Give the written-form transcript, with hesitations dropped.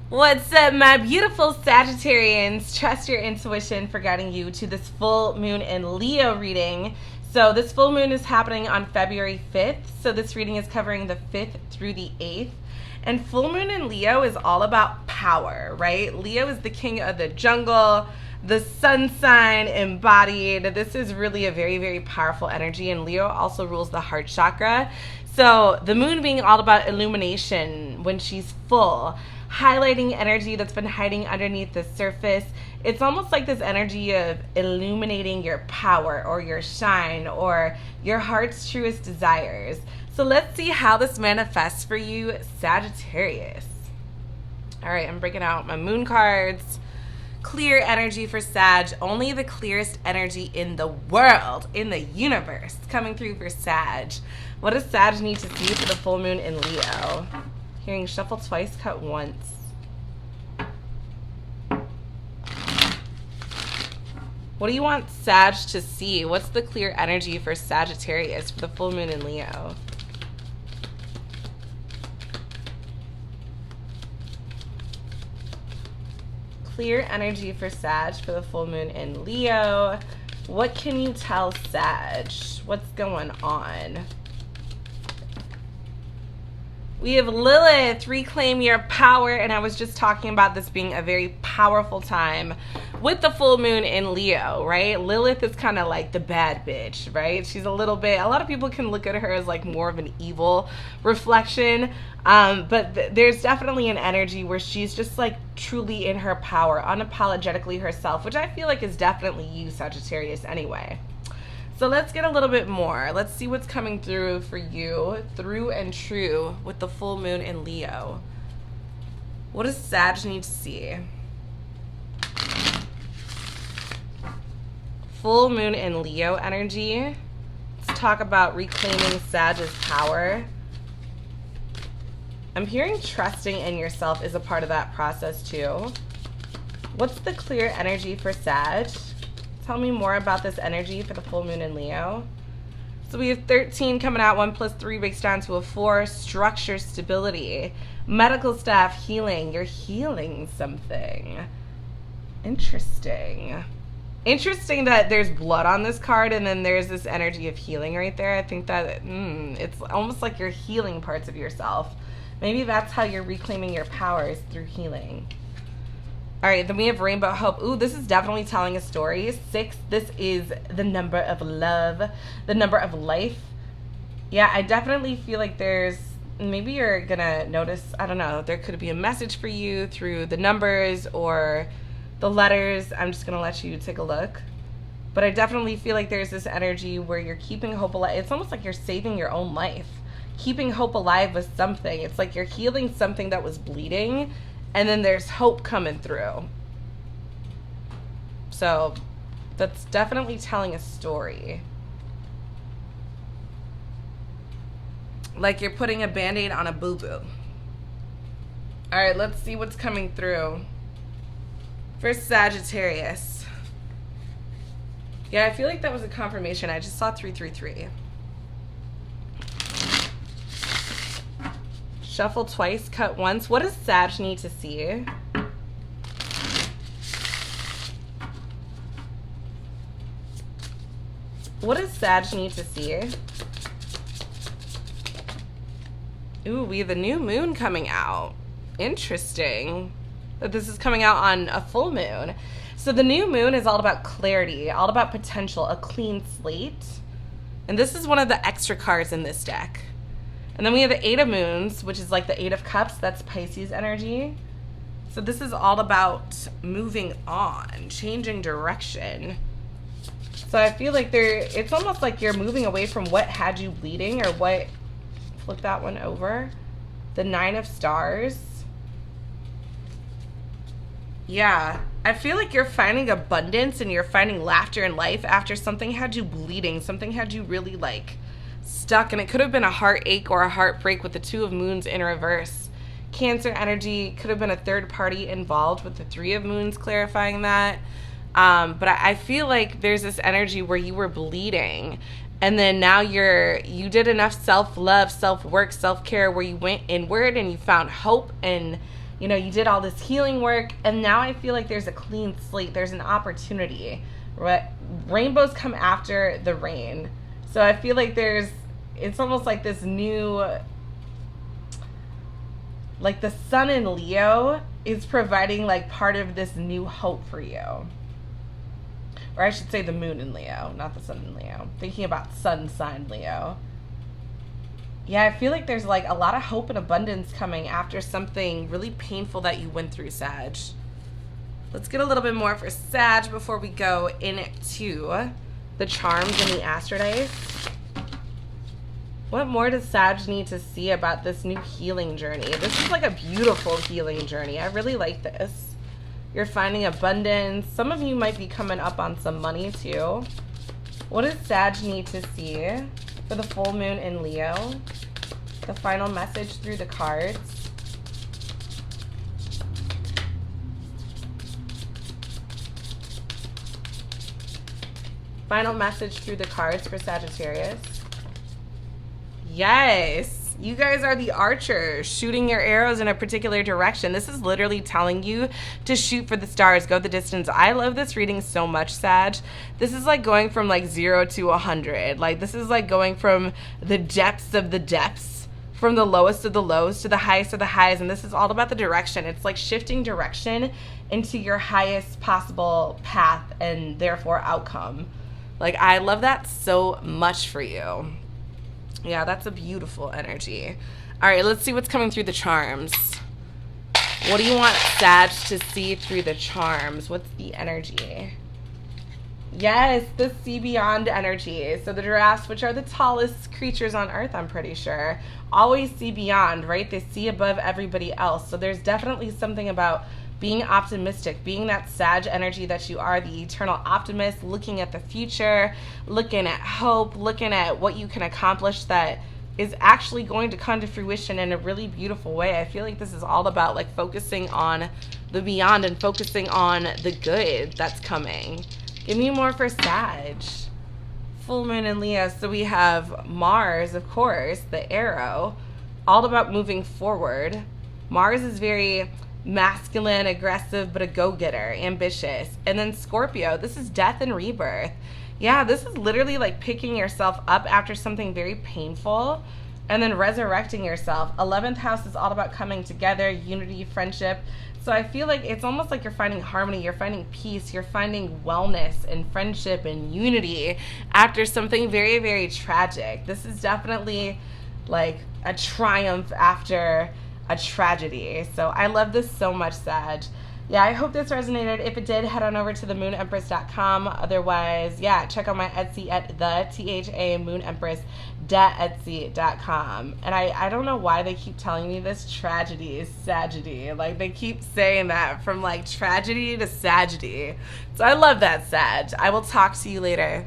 What's up, my beautiful Sagittarians? Trust your intuition for guiding you to this full moon in Leo reading. So this full moon is happening on February 5th. So this reading is covering the 5th through the 8th. And full moon in Leo is all about power, right? Leo is the king of the jungle, the sun sign embodied. This is really a very, very powerful energy. And Leo also rules the heart chakra. So the moon being all about illumination when she's full, highlighting energy that's been hiding underneath the surface. It's almost like this energy of illuminating your power or your shine or your heart's truest desires. So let's see how this manifests for you, Sagittarius. All right, I'm breaking out my moon cards. Clear energy for Sag, only the clearest energy in the world, in the universe, coming through for Sag. What does Sag need to see for the full moon in Leo? Hearing shuffle twice, cut once. What do you want Sag to see? What's the clear energy for Sagittarius for the full moon in Leo? Clear energy for Sag for the full moon in Leo. What can you tell Sag? What's going on? We have Lilith, reclaim your power, and I was just talking about this being a very powerful time with the full moon in Leo, right? Lilith is kind of like the bad bitch, right? She's a lot of people can look at her as like more of an evil reflection, but there's definitely an energy where she's just like truly in her power, unapologetically herself, which I feel like is definitely you, Sagittarius, anyway. So let's get a little bit more. Let's see what's coming through for you, through and true, with the full moon in Leo. What does Sag need to see? Full moon in Leo energy. Let's talk about reclaiming Sag's power. I'm hearing trusting in yourself is a part of that process too. What's the clear energy for Sag? Tell me more about this energy for the full moon in Leo. So we have 13 coming out. 1 plus 3 breaks down to a 4. Structure, stability, medical staff, healing. You're healing something. Interesting. Interesting that there's blood on this card and then there's this energy of healing right there. I think that it's almost like you're healing parts of yourself. Maybe that's how you're reclaiming your powers, through healing. All right, then we have Rainbow Hope. Ooh, this is definitely telling a story. 6, this is the number of love, the number of life. Yeah, I definitely feel like maybe you're gonna notice, I don't know, there could be a message for you through the numbers or the letters. I'm just gonna let you take a look. But I definitely feel like there's this energy where you're keeping hope alive. It's almost like you're saving your own life, keeping hope alive with something. It's like you're healing something that was bleeding, and then there's hope coming through. So that's definitely telling a story. Like you're putting a Band-Aid on a boo-boo. All right, let's see what's coming through for Sagittarius. Yeah, I feel like that was a confirmation. I just saw 333. Shuffle twice, cut once. What does Sag need to see? What does Sag need to see? Ooh, we have a new moon coming out. Interesting that this is coming out on a full moon. So the new moon is all about clarity, all about potential, a clean slate. And this is one of the extra cards in this deck. And then we have the 8 of Moons, which is like the 8 of Cups. That's Pisces energy. So this is all about moving on, changing direction. So I feel like it's almost like you're moving away from what had you bleeding, or what, flip that one over. The 9 of Stars. Yeah, I feel like you're finding abundance and you're finding laughter in life after something had you bleeding, something had you really like stuck, and it could have been a heartache or a heartbreak with the 2 of Moons in reverse. Cancer energy, could have been a third party involved with the 3 of Moons, clarifying that. But I feel like there's this energy where you were bleeding, and then now you did enough self-love, self-work, self-care where you went inward and you found hope and You know, you did all this healing work, and now I feel like there's a clean slate. There's an opportunity. Rainbows come after the rain. So I feel like it's almost like this new, like the sun in Leo is providing like part of this new hope for you. Or I should say the moon in Leo, not the sun in Leo. Thinking about sun sign Leo. Yeah, I feel like there's like a lot of hope and abundance coming after something really painful that you went through, Sag. Let's get a little bit more for Sag before we go into the charms and the Astrodice. What more does Sag need to see about this new healing journey? This is like a beautiful healing journey. I really like this. You're finding abundance. Some of you might be coming up on some money too. What does Sag need to see for the full moon in Leo? The final message through the cards. Final message through the cards for Sagittarius. Yes, you guys are the archers shooting your arrows in a particular direction. This is literally telling you to shoot for the stars, go the distance. I love this reading so much, Sag. This is like going from like 0 to 100. Like this is like going from the depths of the depths, from the lowest of the lows to the highest of the highs. And this is all about the direction. It's like shifting direction into your highest possible path and therefore outcome. Like I love that so much for you. Yeah, that's a beautiful energy. All right, let's see what's coming through the charms. What do you want Sag to see through the charms? What's the energy? Yes, the see beyond energy. So the giraffes, which are the tallest creatures on earth, I'm pretty sure, always see beyond, right? They see above everybody else. So there's definitely something about being optimistic, being that Sag energy that you are, the eternal optimist, looking at the future, looking at hope, looking at what you can accomplish that is actually going to come to fruition in a really beautiful way. I feel like this is all about like focusing on the beyond and focusing on the good that's coming. Give me more for Sag. Full moon in Leo. So we have Mars, of course, the arrow, all about moving forward. Mars is very masculine, aggressive, but a go-getter, ambitious. And then Scorpio, this is death and rebirth. Yeah, this is literally like picking yourself up after something very painful and then resurrecting yourself. 11th house is all about coming together, unity, friendship. So I feel like it's almost like you're finding harmony, you're finding peace, you're finding wellness and friendship and unity after something very, very tragic. This is definitely like a triumph after a tragedy. So I love this so much, Sag. Yeah, I hope this resonated. If it did, head on over to themoonempress.com. Otherwise, yeah, check out my Etsy at the THA moonempress.etsy.com. And I don't know why they keep telling me this tragedy is Saggity. Like they keep saying that from like tragedy to Saggity. So I love that, Sag. I will talk to you later.